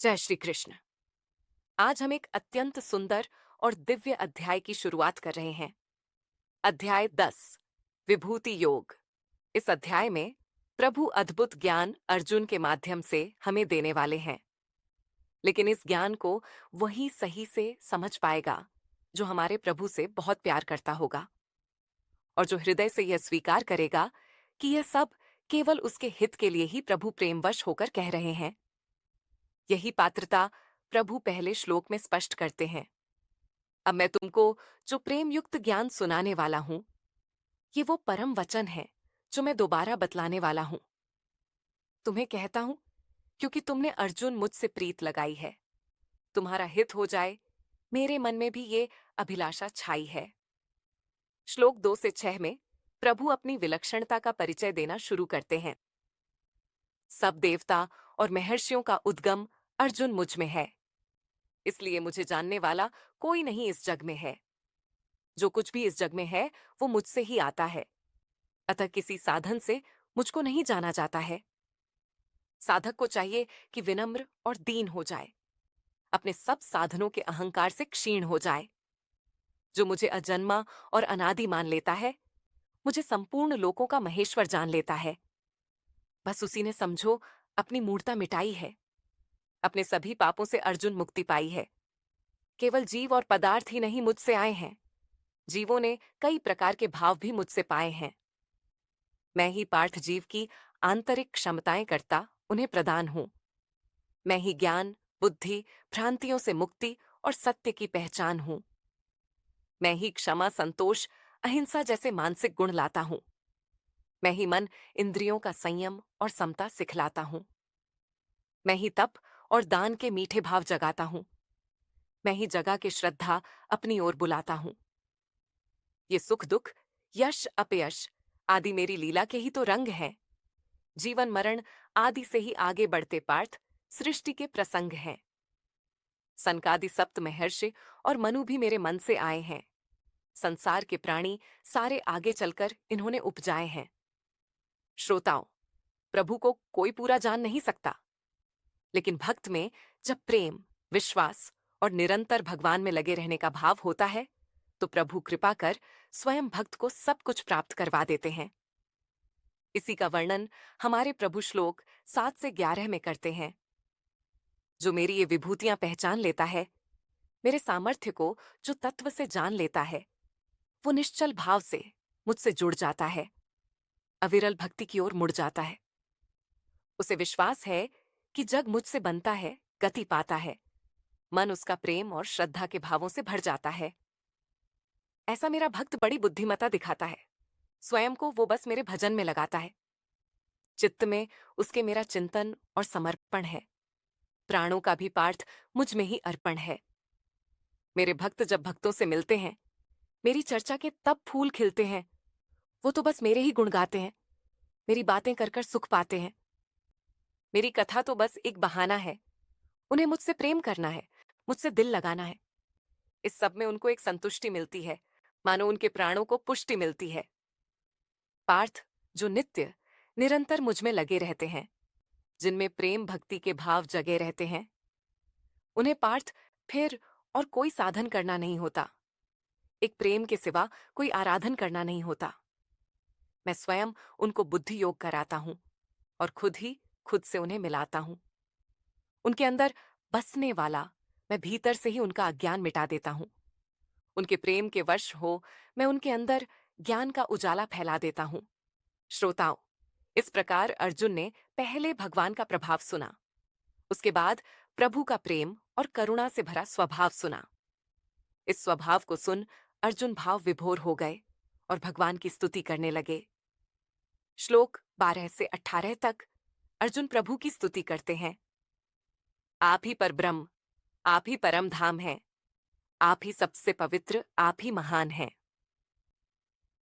जय श्री कृष्ण। आज हम एक अत्यंत सुंदर और दिव्य अध्याय की शुरुआत कर रहे हैं। अध्याय 10, विभूति योग। इस अध्याय में प्रभु अद्भुत ज्ञान अर्जुन के माध्यम से हमें देने वाले हैं, लेकिन इस ज्ञान को वही सही से समझ पाएगा जो हमारे प्रभु से बहुत प्यार करता होगा और जो हृदय से यह स्वीकार करेगा कि यह सब केवल उसके हित के लिए ही प्रभु प्रेमवश होकर कह रहे हैं। यही पात्रता प्रभु पहले श्लोक में स्पष्ट करते हैं। अब मैं तुमको जो प्रेम युक्त ज्ञान सुनाने वाला हूं, ये वो परम वचन है जो मैं दोबारा बतलाने वाला हूं। तुम्हें कहता हूं क्योंकि तुमने अर्जुन मुझसे प्रीत लगाई है। तुम्हारा हित हो जाए, मेरे मन में भी ये अभिलाषा छाई है। श्लोक 2 से 6 में प्रभु अपनी विलक्षणता का परिचय देना शुरू करते हैं। सब देवता और महर्षियों का उद्गम अर्जुन मुझ में है, इसलिए मुझे जानने वाला कोई नहीं इस जग में है। जो कुछ भी इस जग में है वो मुझसे ही आता है, अतः किसी साधन से मुझको नहीं जाना जाता है। साधक को चाहिए कि विनम्र और दीन हो जाए, अपने सब साधनों के अहंकार से क्षीण हो जाए। जो मुझे अजन्मा और अनादि मान लेता है, मुझे संपूर्ण लोकों का महेश्वर जान लेता है। बस उसी ने समझो अपनी मूर्ता मिटाई है। अपने सभी पापों से अर्जुन मुक्ति पाई है। केवल जीव और पदार्थ ही नहीं मुझसे आए हैं, जीवों ने कई प्रकार के भाव भी मुझसे पाए हैं। मैं ही पार्थ जीव की आंतरिक क्षमताएं करता उन्हें प्रदान हूं। मैं ही ज्ञान, बुद्धि, भ्रांतियों से मुक्ति और सत्य की पहचान हूं। मैं ही क्षमा, संतोष, अहिंसा जैसे मानसिक गुण लाता हूं। मैं ही मन, इंद्रियों का संयम और समता सिखलाता हूं। मैं ही तप और दान के मीठे भाव जगाता हूं। मैं ही जगा के श्रद्धा अपनी ओर बुलाता हूं। ये सुख दुख, यश अपयश आदि मेरी लीला के ही तो रंग हैं। जीवन मरण आदि से ही आगे बढ़ते पार्थ सृष्टि के प्रसंग हैं। सनकादि सप्त महर्षि और मनु भी मेरे मन से आए हैं। संसार के प्राणी सारे आगे चलकर इन्होंने उपजाए हैं। श्रोताओं, प्रभु को कोई पूरा जान नहीं सकता, लेकिन भक्त में जब प्रेम, विश्वास और निरंतर भगवान में लगे रहने का भाव होता है, तो प्रभु कृपा कर स्वयं भक्त को सब कुछ प्राप्त करवा देते हैं। इसी का वर्णन हमारे प्रभु श्लोक 7 से 11 में करते हैं। जो मेरी ये विभूतियां पहचान लेता है, मेरे सामर्थ्य को जो तत्व से जान लेता है, वो निश्चल भाव से मुझसे जुड़ जाता है, अविरल भक्ति की ओर मुड़ जाता है। उसे विश्वास है कि जग मुझसे बनता है, गति पाता है। मन उसका प्रेम और श्रद्धा के भावों से भर जाता है। ऐसा मेरा भक्त बड़ी बुद्धिमता दिखाता है। स्वयं को वो बस मेरे भजन में लगाता है। चित्त में उसके मेरा चिंतन और समर्पण है। प्राणों का भी पार्थ मुझ में ही अर्पण है। मेरे भक्त जब भक्तों से मिलते हैं, मेरी चर्चा के तब फूल खिलते हैं। वो तो बस मेरे ही गुण गाते हैं, मेरी बातें कर कर सुख पाते हैं। मेरी कथा तो बस एक बहाना है। उन्हें मुझसे प्रेम करना है, मुझसे दिल लगाना है। इस सब में उनको एक संतुष्टि मिलती है, मानो उनके प्राणों को पुष्टि मिलती है। पार्थ जो नित्य निरंतर मुझ में लगे रहते हैं, जिनमें प्रेम भक्ति के भाव जगे रहते हैं, उन्हें पार्थ फिर और कोई साधन करना नहीं होता। एक प्रेम के सिवा कोई आराधन करना नहीं होता। मैं स्वयं उनको बुद्धि योग कराता हूं और खुद ही खुद से उन्हें मिलाता हूं। उनके अंदर बसने वाला मैं भीतर से ही उनका अज्ञान मिटा देता हूं। उनके प्रेम के वश हो मैं उनके अंदर ज्ञान का उजाला फैला देता हूं। श्रोताओं, इस प्रकार अर्जुन ने पहले भगवान का प्रभाव सुना, उसके बाद प्रभु का प्रेम और करुणा से भरा स्वभाव सुना। इस स्वभाव को सुन अर्जुन भाव विभोर हो गए और भगवान की स्तुति करने लगे। श्लोक 12 से 18 तक अर्जुन प्रभु की स्तुति करते हैं। आप ही परब्रह्म, आप ही परम धाम हैं, आप ही सबसे पवित्र, आप ही महान हैं।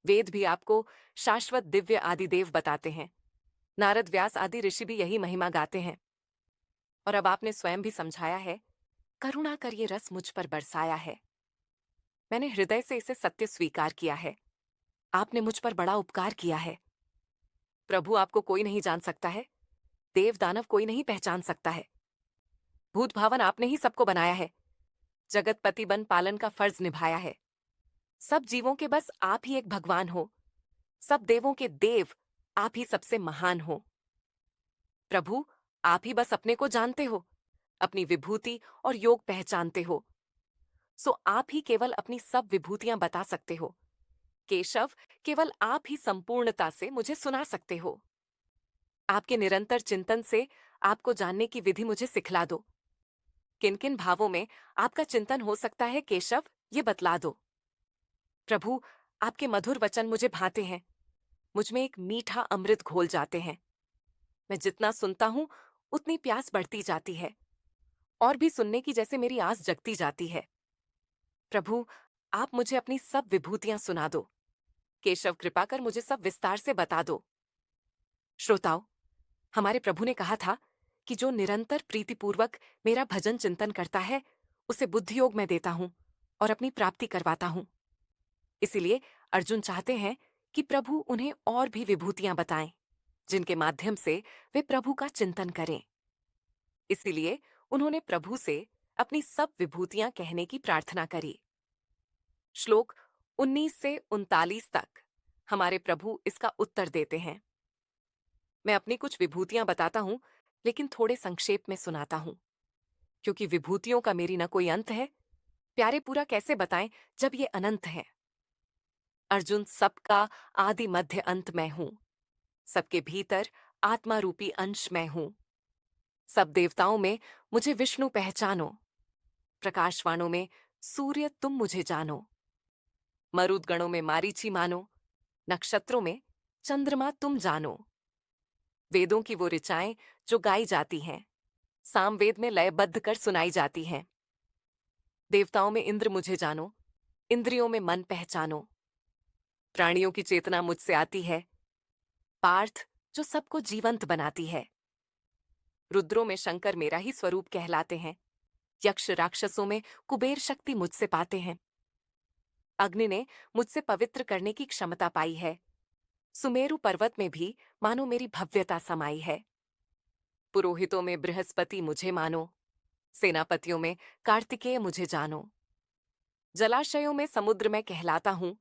वेद भी आपको शाश्वत दिव्य आदिदेव बताते हैं। नारद, व्यास आदि ऋषि भी यही महिमा गाते हैं। और अब आपने स्वयं भी समझाया है, करुणा कर ये रस मुझ पर बरसाया है। मैंने हृदय से इसे सत्य स्वीकार किया है। आपने मुझ पर बड़ा उपकार किया है। प्रभु आपको कोई नहीं जान सकता है, देव दानव कोई नहीं पहचान सकता है। भूत भावन आपने ही सबको बनाया है। जगतपति बन पालन का फर्ज निभाया है। सब जीवों के बस आप ही एक भगवान हो। सब देवों के देव आप ही सबसे महान हो। प्रभु, आप ही बस अपने को जानते हो, अपनी विभूति और योग पहचानते हो। सो आप ही केवल अपनी सब विभूतियां बता सकते हो। केशव, केवल आप ही संपूर्णता से मुझे सुना सकते हो। आपके निरंतर चिंतन से आपको जानने की विधि मुझे सिखला दो। किन किन भावों में आपका चिंतन हो सकता है केशव, ये बतला दो। प्रभु, आपके मधुर वचन मुझे भाते हैं। मुझ में एक मीठा अमृत घोल जाते हैं। मैं जितना सुनता हूं उतनी प्यास बढ़ती जाती है, और भी सुनने की जैसे मेरी आस जगती जाती है। प्रभु, आप मुझे अपनी सब विभूतियां सुना दो। केशव, कृपा कर मुझे सब विस्तार से बता दो। श्रोताओ, हमारे प्रभु ने कहा था कि जो निरंतर प्रीतिपूर्वक मेरा भजन चिंतन करता है, उसे बुद्धि योग में देता हूं और अपनी प्राप्ति करवाता हूं। इसीलिए अर्जुन चाहते हैं कि प्रभु उन्हें और भी विभूतियां बताएं, जिनके माध्यम से वे प्रभु का चिंतन करें। इसीलिए उन्होंने प्रभु से अपनी सब विभूतियां कहने की प्रार्थना करी। श्लोक 19 से 39 तक हमारे प्रभु इसका उत्तर देते हैं। मैं अपनी कुछ विभूतियां बताता हूं, लेकिन थोड़े संक्षेप में सुनाता हूं, क्योंकि विभूतियों का मेरी न कोई अंत है। प्यारे, पूरा कैसे बताएं जब ये अनंत है। अर्जुन, सबका आदि मध्य अंत मैं हूं। सबके भीतर आत्मा रूपी अंश मैं हूं। सब देवताओं में मुझे विष्णु पहचानो। प्रकाशवाणों में सूर्य तुम मुझे जानो। मरुद गणों में मारीची मानो। नक्षत्रों में चंद्रमा तुम जानो। वेदों की वो ऋचाएं जो गाई जाती हैं, सामवेद में लयबद्ध कर सुनाई जाती हैं। देवताओं में इंद्र मुझे जानो। इंद्रियों में मन पहचानो। प्राणियों की चेतना मुझसे आती है। पार्थ, जो सबको जीवंत बनाती है। रुद्रों में शंकर मेरा ही स्वरूप कहलाते हैं। यक्ष राक्षसों में कुबेर शक्ति मुझसे पाते हैं। अग्नि ने मुझसे पवित्र करने की क्षमता पाई है। सुमेरु पर्वत में भी मानो मेरी भव्यता समाई है। पुरोहितों में बृहस्पति मुझे मानो। सेनापतियों में कार्तिकेय मुझे जानो। जलाशयों में समुद्र में कहलाता हूं।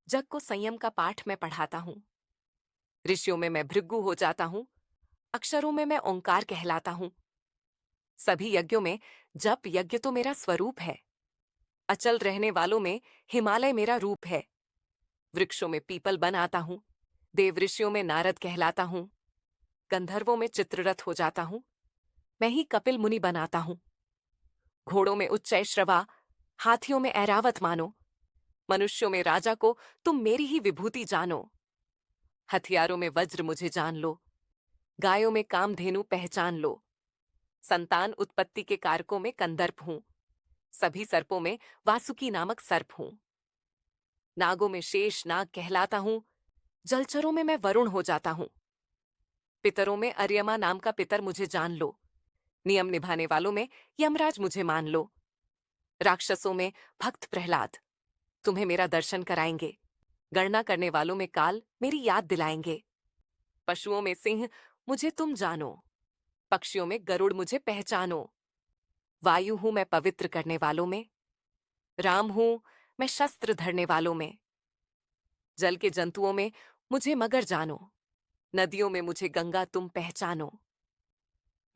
जग को संयम का पाठ मैं पढ़ाता हूं। ऋषियों में मैं भृगु हो जाता हूं। अक्षरों में मैं ओंकार कहलाता हूं। सभी यज्ञों में जप यज्ञ तो मेरा स्वरूप है। अचल रहने वालों में हिमालय मेरा रूप है। वृक्षों में पीपल बन आता हूं। देव ऋषियों में नारद कहलाता हूं। गंधर्वों में चित्ररथ हो जाता हूं। मैं ही कपिल मुनि बनाता हूं। घोड़ों में उच्चैश्रवा, हाथियों में ऐरावत मानो। मनुष्यों में राजा को तुम मेरी ही विभूति जानो। हथियारों में वज्र मुझे जान लो। गायों में कामधेनु पहचान लो। संतान उत्पत्ति के कारकों में कंदर्प हूं। सभी सर्पों में वासुकी नामक सर्प हूं। नागों में शेष नाग कहलाता हूं। जलचरों में मैं वरुण हो जाता हूं। पितरों में अर्यमा नाम का पितर मुझे जान लो। नियम निभाने वालों में यमराज मुझे मान लो। राक्षसों में भक्त प्रहलाद तुम्हें मेरा दर्शन कराएंगे। गणना करने वालों में काल मेरी याद दिलाएंगे। पशुओं में सिंह मुझे तुम जानो। पक्षियों में गरुड़ मुझे पहचानो। वायु हूं मैं पवित्र करने वालों में। राम हूं मैं शस्त्र धरने वालों में। जल के जंतुओं में मुझे मगर जानो। नदियों में मुझे गंगा तुम पहचानो।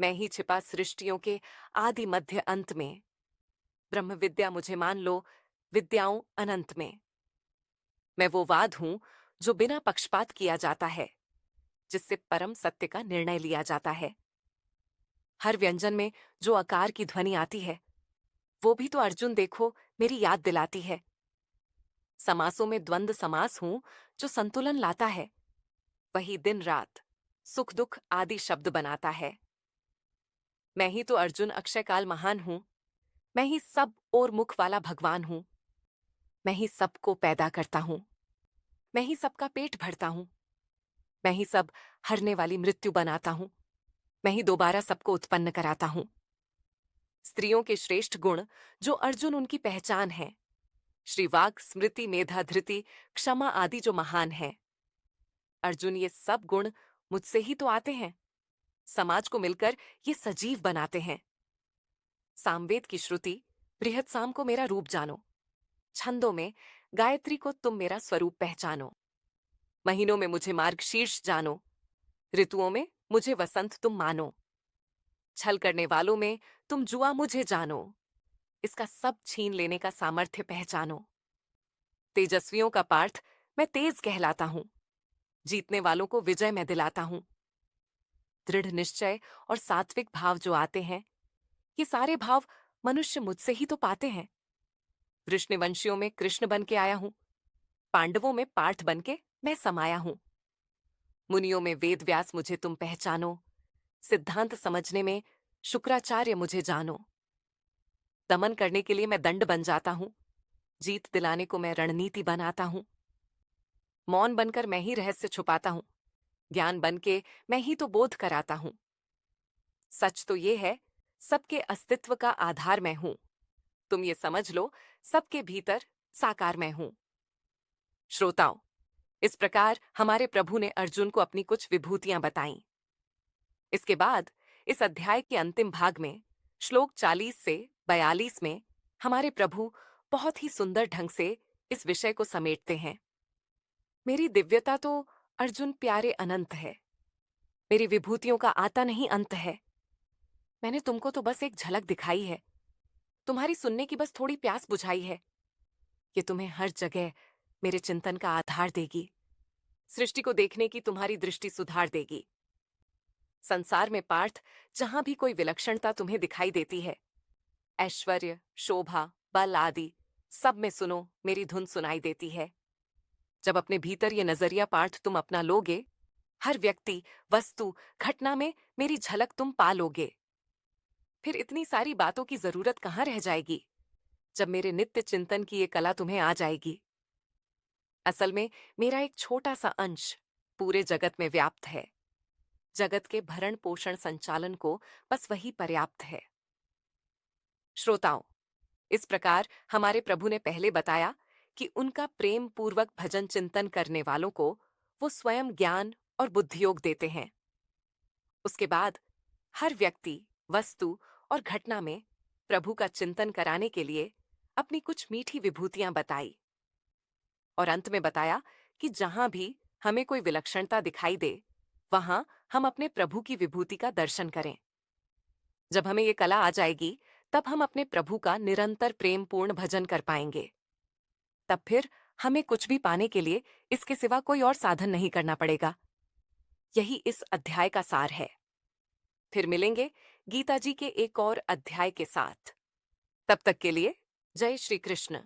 मैं ही छिपा सृष्टियों के आदि मध्य अंत में। ब्रह्म विद्या मुझे मान लो, विद्याओं अनंत में। मैं वो वाद हूं जो बिना पक्षपात किया जाता है, जिससे परम सत्य का निर्णय लिया जाता है। हर व्यंजन में जो आकार की ध्वनि आती है, वो भी तो अर्जुन देखो मेरी याद दिलाती है। समासों में द्वंद्व समास हूं जो संतुलन लाता है। वही दिन रात, सुख दुख आदि शब्द बनाता है। मैं ही तो अर्जुन अक्षयकाल महान हूं। मैं ही सब और मुख वाला भगवान हूं। मैं ही सबको पैदा करता हूं। मैं ही सबका पेट भरता हूं। मैं ही सब हरने वाली मृत्यु बनाता हूं। मैं ही दोबारा सबको उत्पन्न कराता हूं। स्त्रियों के श्रेष्ठ गुण जो अर्जुन उनकी पहचान है, श्री वाग स्मृति मेधा धृति क्षमा आदि जो महान है। अर्जुन, ये सब गुण मुझसे ही तो आते हैं। समाज को मिलकर ये सजीव बनाते हैं। सामवेद की श्रुति बृहत्साम को मेरा रूप जानो। छंदों में गायत्री को तुम मेरा स्वरूप पहचानो। महीनों में मुझे मार्गशीर्ष जानो। ऋतुओं में मुझे वसंत तुम मानो। छल करने वालों में तुम जुआ मुझे जानो। इसका सब छीन लेने का सामर्थ्य पहचानो। तेजस्वियों का पार्थ मैं तेज कहलाता हूं। जीतने वालों को विजय मैं दिलाता हूं। दृढ़ निश्चय और सात्विक भाव जो आते हैं, ये सारे भाव मनुष्य मुझसे ही तो पाते हैं। वृष्णवंशियों में कृष्ण बन के आया हूं। पांडवों में पार्थ बन के मैं समाया हूं। मुनियों में वेद व्यास मुझे तुम पहचानो। सिद्धांत समझने में शुक्राचार्य मुझे जानो। दमन करने के लिए मैं दंड बन जाता हूं। जीत दिलाने को मैं रणनीति बनाता हूं। मौन बनकर मैं ही रहस्य छुपाता हूं। ज्ञान बन के मैं ही तो बोध कराता हूं। सच तो ये है, सबके अस्तित्व का आधार मैं हूं। तुम ये समझ लो, सबके भीतर साकार मैं हूं। श्रोताओं, इस प्रकार हमारे प्रभु ने अर्जुन को अपनी कुछ विभूतियां बताईं। इसके बाद इस अध्याय के अंतिम भाग में श्लोक 40 से 42 में हमारे प्रभु बहुत ही सुंदर ढंग से इस विषय को समेटते हैं। मेरी दिव्यता तो अर्जुन प्यारे अनंत है। मेरी विभूतियों का आता नहीं अंत है। मैंने तुमको तो बस एक झलक दिखाई है। तुम्हारी सुनने की बस थोड़ी प्यास बुझाई है। ये तुम्हें हर जगह मेरे चिंतन का आधार देगी। सृष्टि को देखने की तुम्हारी दृष्टि सुधार देगी। संसार में पार्थ जहां भी कोई विलक्षणता तुम्हें दिखाई देती है, ऐश्वर्य, शोभा, बल आदि, सब में सुनो मेरी धुन सुनाई देती है। जब अपने भीतर ये नजरिया पार्थ तुम अपना लोगे, हर व्यक्ति, वस्तु, घटना में मेरी झलक तुम पा लोगे। फिर इतनी सारी बातों की जरूरत कहां रह जाएगी, जब मेरे नित्य चिंतन की ये कला तुम्हें आ जाएगी। असल में मेरा एक छोटा सा अंश पूरे जगत में व्याप्त है। जगत के भरण पोषण संचालन को बस वही पर्याप्त है। श्रोताओं, इस प्रकार हमारे प्रभु ने पहले बताया कि उनका प्रेम पूर्वक भजन चिंतन करने वालों को वो स्वयं ज्ञान और बुद्धियोग देते हैं। उसके बाद हर व्यक्ति, वस्तु और घटना में प्रभु का चिंतन कराने के लिए अपनी कुछ मीठी विभूतियां बताई। और अंत में बताया कि जहां भी हमें कोई विलक्षणता दिखाई दे, वहां हम अपने प्रभु की विभूति का दर्शन करें। जब हमें ये कला आ जाएगी, तब हम अपने प्रभु का निरंतर प्रेमपूर्ण भजन कर पाएंगे। तब फिर हमें कुछ भी पाने के लिए इसके सिवा कोई और साधन नहीं करना पड़ेगा। यही इस अध्याय का सार है। फिर मिलेंगे गीता जी के एक और अध्याय के साथ। तब तक के लिए जय श्री कृष्ण।